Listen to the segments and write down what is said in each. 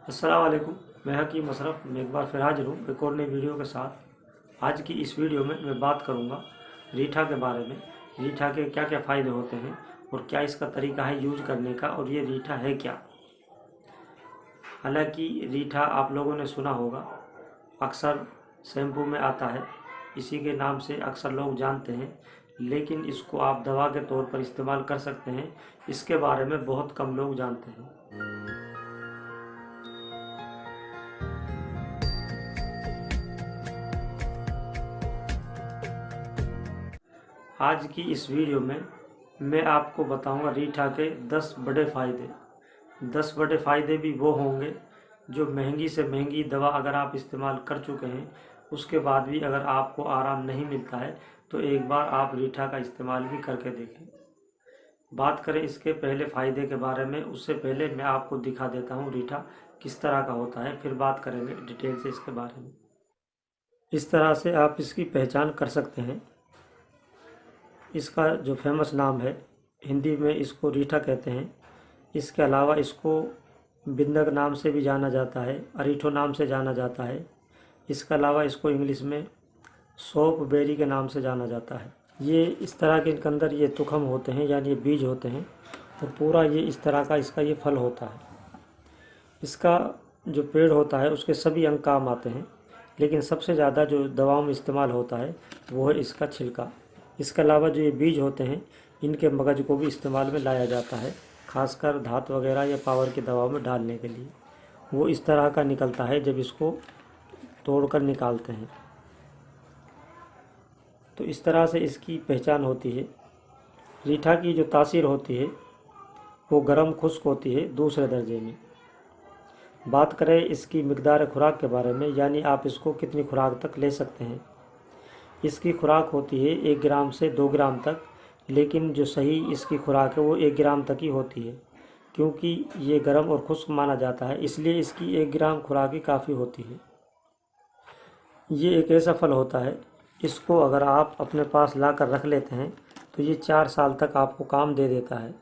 अस्सलाम वालेकुम। मैं हकीम अशरफ मैं एक बार फिर हाजिर हूँ एक और नई वीडियो के साथ। आज की इस वीडियो में मैं बात करूँगा रीठा के बारे में। रीठा के क्या क्या फ़ायदे होते हैं और क्या इसका तरीका है यूज करने का, और ये रीठा है क्या। हालांकि रीठा आप लोगों ने सुना होगा, अक्सर शैम्पू में आता है, इसी के नाम से अक्सर लोग जानते हैं, लेकिन इसको आप दवा के तौर पर इस्तेमाल कर सकते हैं। इसके बारे में बहुत कम लोग जानते हैं। आज की इस वीडियो में मैं आपको बताऊंगा रीठा के 10 बड़े फ़ायदे। 10 बड़े फ़ायदे भी वो होंगे जो महंगी से महंगी दवा अगर आप इस्तेमाल कर चुके हैं, उसके बाद भी अगर आपको आराम नहीं मिलता है तो एक बार आप रीठा का इस्तेमाल भी करके देखें। बात करें इसके पहले फ़ायदे के बारे में, उससे पहले मैं आपको दिखा देता हूँ रीठा किस तरह का होता है, फिर बात करेंगे डिटेल से इसके बारे में। इस तरह से आप इसकी पहचान कर सकते हैं। इसका जो फेमस नाम है, हिंदी में इसको रीठा कहते हैं। इसके अलावा इसको बिंदक नाम से भी जाना जाता है, अरीठो नाम से जाना जाता है। इसके अलावा इसको इंग्लिश में सोप बेरी के नाम से जाना जाता है। ये इस तरह के इनके अंदर ये तुखम होते हैं, यानी ये बीज होते हैं, और पूरा ये इस तरह का इसका ये फल होता है। इसका जो पेड़ होता है उसके सभी अंग काम आते हैं, लेकिन सबसे ज़्यादा जो दवाओं में इस्तेमाल होता है वो है इसका छिलका। इसके अलावा जो ये बीज होते हैं, इनके मगज को भी इस्तेमाल में लाया जाता है, खासकर धात वगैरह या पावर की दवाओं में डालने के लिए। वो इस तरह का निकलता है जब इसको तोड़कर निकालते हैं। तो इस तरह से इसकी पहचान होती है। रीठा की जो तासीर होती है वो गर्म खुश्क होती है दूसरे दर्जे में। बात करें इसकी मिकदार खुराक के बारे में, यानी आप इसको कितनी खुराक तक ले सकते हैं। इसकी खुराक होती है 1 ग्राम से 2 ग्राम तक, लेकिन जो सही इसकी खुराक है वो 1 ग्राम तक ही होती है, क्योंकि ये गर्म और खुश्क माना जाता है, इसलिए इसकी 1 ग्राम खुराक ही काफ़ी होती है। ये एक ऐसा फल होता है, इसको अगर आप अपने पास ला कर रख लेते हैं तो ये 4 साल तक आपको काम दे देता है,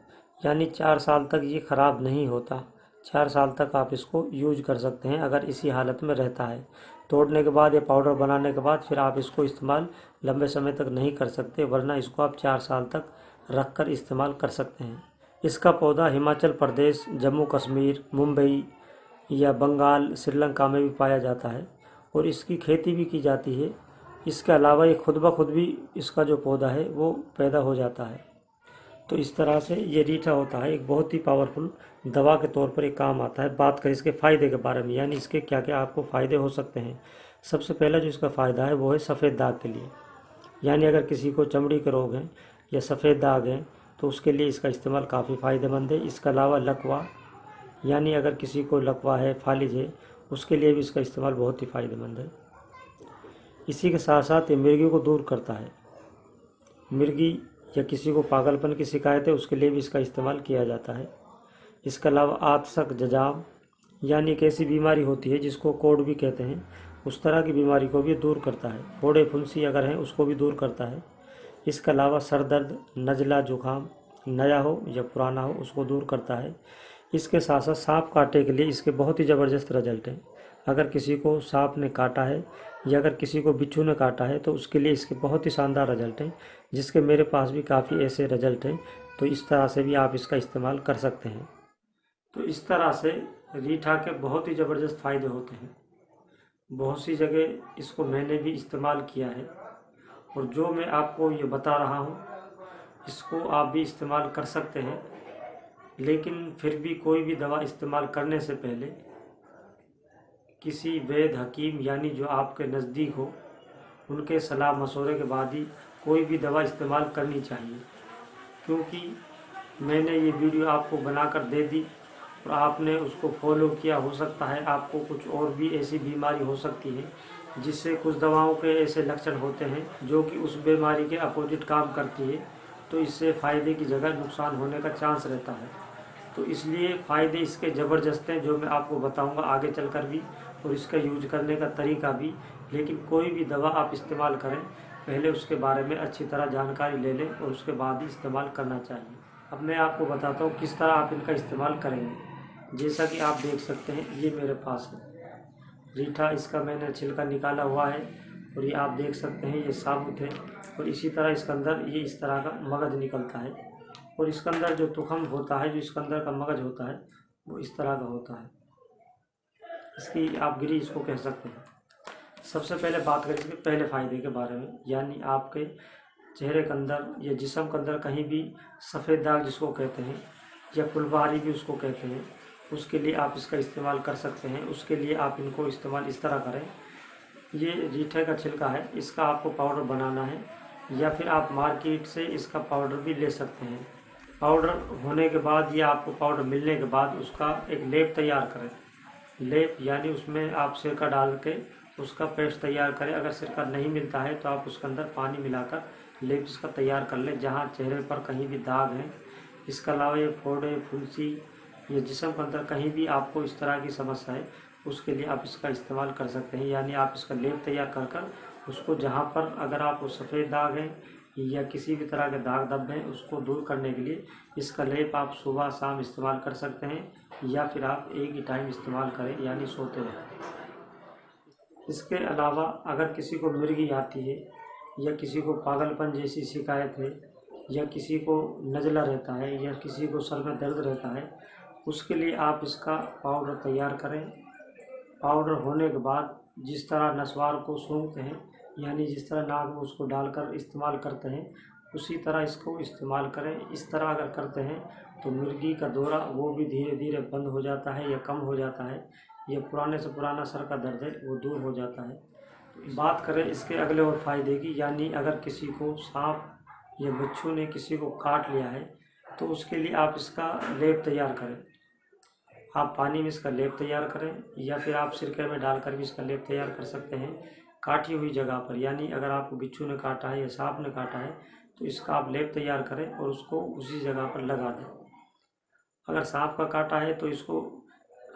यानी 4 साल तक ये ख़राब नहीं होता। 4 साल तक आप इसको यूज कर सकते हैं अगर इसी हालत में रहता है। तोड़ने के बाद या पाउडर बनाने के बाद फिर आप इसको इस्तेमाल लंबे समय तक नहीं कर सकते, वरना इसको आप 4 साल तक रख कर इस्तेमाल कर सकते हैं। इसका पौधा हिमाचल प्रदेश, जम्मू कश्मीर, मुंबई या बंगाल, श्रीलंका में भी पाया जाता है, और इसकी खेती भी की जाती है। इसके अलावा ये खुद ब खुद भी इसका जो पौधा है वो पैदा हो जाता है। तो इस तरह से ये रीठा होता है, एक बहुत ही पावरफुल दवा के तौर पर एक काम आता है। बात करें इसके फ़ायदे के बारे में, यानी इसके क्या क्या आपको फ़ायदे हो सकते हैं। सबसे पहला जो इसका फ़ायदा है वो है सफ़ेद दाग के लिए, यानी अगर किसी को चमड़ी के रोग हैं या सफ़ेद दाग हैं तो उसके लिए इसका इस्तेमाल काफ़ी फ़ायदेमंद है। इसके अलावा लकवा, यानी अगर किसी को लकवा है, फालिज है, उसके लिए भी इसका इस्तेमाल बहुत ही फ़ायदेमंद है। इसी के साथ साथ ये मिर्गी को दूर करता है। मिर्गी या किसी को पागलपन की शिकायत है, उसके लिए भी इसका इस्तेमाल किया जाता है। इसके अलावा आतशक, जजाम, यानी एक ऐसी बीमारी होती है जिसको कोढ़ भी कहते हैं, उस तरह की बीमारी को भी दूर करता है। फोड़े फुंसी अगर हैं उसको भी दूर करता है। इसके अलावा सर दर्द, नज़ला, जुकाम, नया हो या पुराना हो, उसको दूर करता है। इसके साथ साथ सांप काटे के लिए इसके बहुत ही ज़बरदस्त रिजल्ट हैं। अगर किसी को सांप ने काटा है या अगर किसी को बिच्छू ने काटा है तो उसके लिए इसके बहुत ही शानदार रिजल्ट हैं, जिसके मेरे पास भी काफ़ी ऐसे रिजल्ट हैं। तो इस तरह से भी आप इसका इस्तेमाल कर सकते हैं। तो इस तरह से रीठा के बहुत ही ज़बरदस्त फ़ायदे होते हैं। बहुत सी जगह इसको मैंने भी इस्तेमाल किया है, और जो मैं आपको ये बता रहा हूँ इसको आप भी इस्तेमाल कर सकते हैं। लेकिन फिर भी कोई भी दवा इस्तेमाल करने से पहले किसी वैद्य, हकीम, यानी जो आपके नज़दीक हो, उनके सलाह मशवरे के बाद ही कोई भी दवा इस्तेमाल करनी चाहिए। क्योंकि मैंने ये वीडियो आपको बनाकर दे दी और आपने उसको फॉलो किया, हो सकता है आपको कुछ और भी ऐसी बीमारी हो सकती है जिससे कुछ दवाओं के ऐसे लक्षण होते हैं जो कि उस बीमारी के अपोजिट काम करती है, तो इससे फ़ायदे की जगह नुकसान होने का चांस रहता है। तो इसलिए फ़ायदे इसके ज़बरदस्त हैं, जो मैं आपको बताऊंगा आगे चलकर भी, और इसका यूज करने का तरीका भी। लेकिन कोई भी दवा आप इस्तेमाल करें, पहले उसके बारे में अच्छी तरह जानकारी ले लें और उसके बाद ही इस्तेमाल करना चाहिए। अब मैं आपको बताता हूँ किस तरह आप इनका इस्तेमाल करेंगे। जैसा कि आप देख सकते हैं ये मेरे पास है रीठा, इसका मैंने छिलका निकाला हुआ है और ये आप देख सकते हैं ये साबुत है। और इसी तरह इसके अंदर ये इस तरह का मगज निकलता है और इसके अंदर जो तुखम होता है, जो इसके अंदर का मगज होता है वो इस तरह का होता है। इसकी आप गिरी इसको कह सकते हैं। सबसे पहले बात करें इसके पहले फ़ायदे के बारे में, यानी आपके चेहरे के अंदर या जिस्म के अंदर कहीं भी सफ़ेद दाग जिसको कहते हैं या फुलबारी भी उसको कहते हैं, उसके लिए आप इसका इस्तेमाल कर सकते हैं। उसके लिए आप इनको इस्तेमाल इस तरह करें। ये रीठे का छिलका है, इसका आपको पाउडर बनाना है या फिर आप मार्केट से इसका पाउडर भी ले सकते हैं। पाउडर होने के बाद या आपको पाउडर मिलने के बाद उसका एक लेप तैयार करें। लेप यानी उसमें आप सिरका डाल के उसका पेस्ट तैयार करें। अगर सिरका नहीं मिलता है तो आप उसके अंदर पानी मिलाकर लेप इसका तैयार कर लें जहाँ चेहरे पर कहीं भी दाग हैं। इसके अलावा ये फोड़े, फुंसी, ये जिस्म के अंदर कहीं भी आपको इस तरह की समस्या है, उसके लिए आप इसका इस्तेमाल कर सकते हैं। यानी आप इसका लेप तैयार कर कर उसको जहाँ पर अगर आपको सफ़ेद दाग है या किसी भी तरह के दाग धब्बे हैं उसको दूर करने के लिए इसका लेप आप सुबह शाम इस्तेमाल कर सकते हैं या फिर आप एक ही टाइम इस्तेमाल करें, यानी सोते रहें। इसके अलावा अगर किसी को मिर्गी आती है या किसी को पागलपन जैसी शिकायत है या किसी को नज़ला रहता है या किसी को सर में दर्द रहता है, उसके लिए आप इसका पाउडर तैयार करें। पाउडर होने के बाद जिस तरह नसवार को सूंघते हैं, यानी जिस तरह नाक में उसको डालकर इस्तेमाल करते हैं, उसी तरह इसको इस्तेमाल करें। इस तरह अगर करते हैं तो मिर्गी का दौरा वो भी धीरे धीरे बंद हो जाता है या कम हो जाता है। या पुराने से पुराना सर का दर्द है वो दूर हो जाता है। तो बात करें इसके अगले और फ़ायदे की, यानी अगर किसी को सांप या बिच्छू ने किसी को काट लिया है तो उसके लिए आप इसका लेप तैयार करें। आप पानी में इसका लेप तैयार करें या फिर आप सिरके में डालकर भी इसका लेप तैयार कर सकते हैं काटी हुई जगह पर। यानी अगर आपको बिच्छू ने काटा है या सांप ने काटा है तो इसका आप लेप तैयार करें और उसको उसी जगह पर लगा दें। अगर सांप का काटा है तो इसको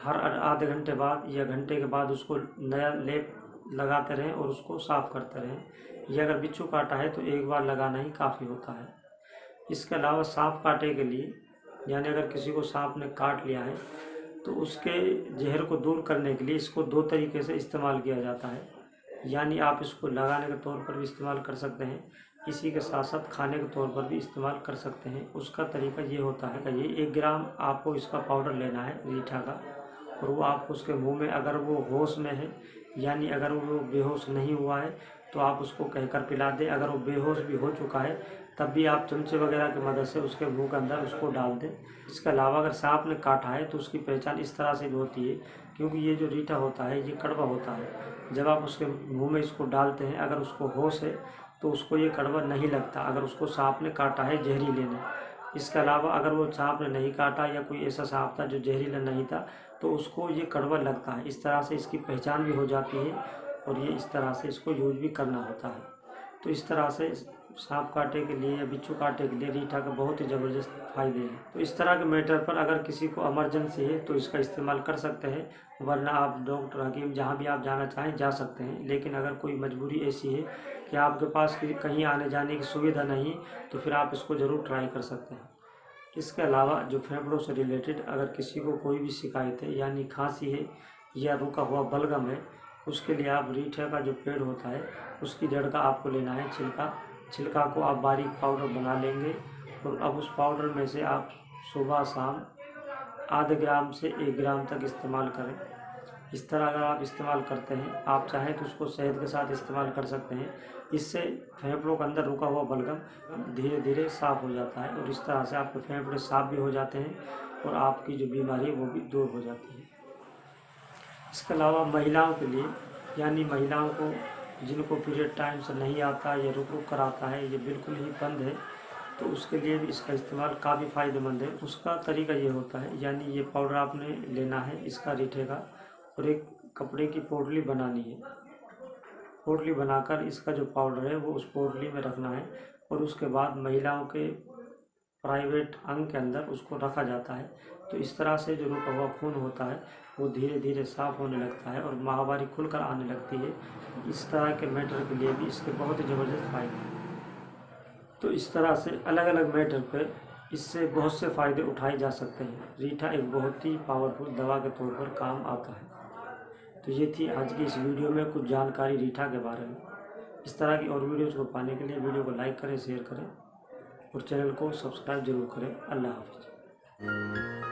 हर आधे घंटे बाद या घंटे के बाद उसको नया लेप लगाते रहें और उसको साफ़ करते रहें। या अगर बिच्छू काटा है तो एक बार लगाना ही काफ़ी होता है। इसके अलावा सांप काटे के लिए, यानी अगर किसी को सांप ने काट लिया है तो उसके जहर को दूर करने के लिए इसको दो तरीके से इस्तेमाल किया जाता है। यानी आप इसको लगाने के तौर पर भी इस्तेमाल कर सकते हैं, इसी के साथ साथ खाने के तौर पर भी इस्तेमाल कर सकते हैं। उसका तरीका ये होता है कि ये 1 ग्राम आपको इसका पाउडर लेना है रीठा का, और वो आप उसके मुंह में, अगर वो होश में है यानी अगर वो बेहोश नहीं हुआ है तो आप उसको कहकर पिला दें। अगर वो बेहोश भी हो चुका है तब भी आप चमचे वगैरह की मदद से उसके मुंह के अंदर उसको डाल दें। इसके अलावा अगर सांप ने काटा है तो उसकी पहचान इस तरह से भी होती है, क्योंकि ये जो रीठा होता है ये कड़वा होता है। जब आप उसके मुंह में इसको डालते हैं, अगर उसको होश है तो उसको ये कड़वा नहीं लगता, अगर उसको सांप ने काटा है जहरीले ने। इसके अलावा अगर वो सांप ने नहीं काटा या कोई ऐसा सांप था जो जहरीला नहीं था तो उसको ये कड़वा लगता है। इस तरह से इसकी पहचान भी हो जाती है और ये इस तरह से इसको यूज भी करना होता है। तो इस तरह से सांप काटे के लिए या बिच्छू काटे के लिए रीठा का बहुत ही ज़बरदस्त फ़ायदे हैं। तो इस तरह के मैटर पर अगर किसी को इमरजेंसी है तो इसका इस्तेमाल कर सकते हैं, वरना आप डॉक्टर, हकीम, जहाँ भी आप जाना चाहें जा सकते हैं। लेकिन अगर कोई मजबूरी ऐसी है कि आपके पास कहीं आने जाने की सुविधा नहीं तो फिर आप इसको ज़रूर ट्राई कर सकते हैं। इसके अलावा जो फेफड़ों से रिलेटेड अगर किसी को कोई भी शिकायत है, यानी खांसी है या रुका हुआ बलगम है, उसके लिए आप रीठे का जो पेड़ होता है उसकी जड़ का आपको लेना है छिलका को आप बारीक पाउडर बना लेंगे और अब उस पाउडर में से आप सुबह शाम आधे ग्राम से 1 ग्राम तक इस्तेमाल करें। इस तरह अगर आप इस्तेमाल करते हैं, आप चाहें तो उसको शहद के साथ इस्तेमाल कर सकते हैं। इससे फेफड़ों के अंदर रुका हुआ बलगम धीरे धीरे साफ़ हो जाता है और इस तरह से आपके फेफड़े साफ़ भी हो जाते हैं और आपकी जो बीमारी है वो भी दूर हो जाती है। इसके अलावा महिलाओं के लिए, यानी महिलाओं को जिनको पीरियड टाइम से नहीं आता या रुक रुक कर आता है, ये बिल्कुल ही बंद है, तो उसके लिए भी इसका इस्तेमाल काफ़ी फ़ायदेमंद है। उसका तरीका ये होता है, यानी ये पाउडर आपने लेना है इसका रीठे का और एक कपड़े की पोटली बनानी है। पोटली बनाकर इसका जो पाउडर है वो उस पोटली में रखना है और उसके बाद महिलाओं के प्राइवेट अंग के अंदर उसको रखा जाता है। तो इस तरह से जो रुका हुआ खून होता है वो धीरे धीरे साफ़ होने लगता है और माहवारी खुलकर आने लगती है। इस तरह के मैटर के लिए भी इसके बहुत ही ज़बरदस्त फ़ायदे हैं। तो इस तरह से अलग अलग मैटर पर इससे बहुत से फ़ायदे उठाए जा सकते हैं। रीठा एक बहुत ही पावरफुल दवा के तौर पर काम आता है। तो ये थी आज की इस वीडियो में कुछ जानकारी रीठा के बारे में। इस तरह की और वीडियोज़ को पाने के लिए वीडियो को लाइक करें, शेयर करें और चैनल को सब्सक्राइब जरूर करें। अल्लाह हाफिज़।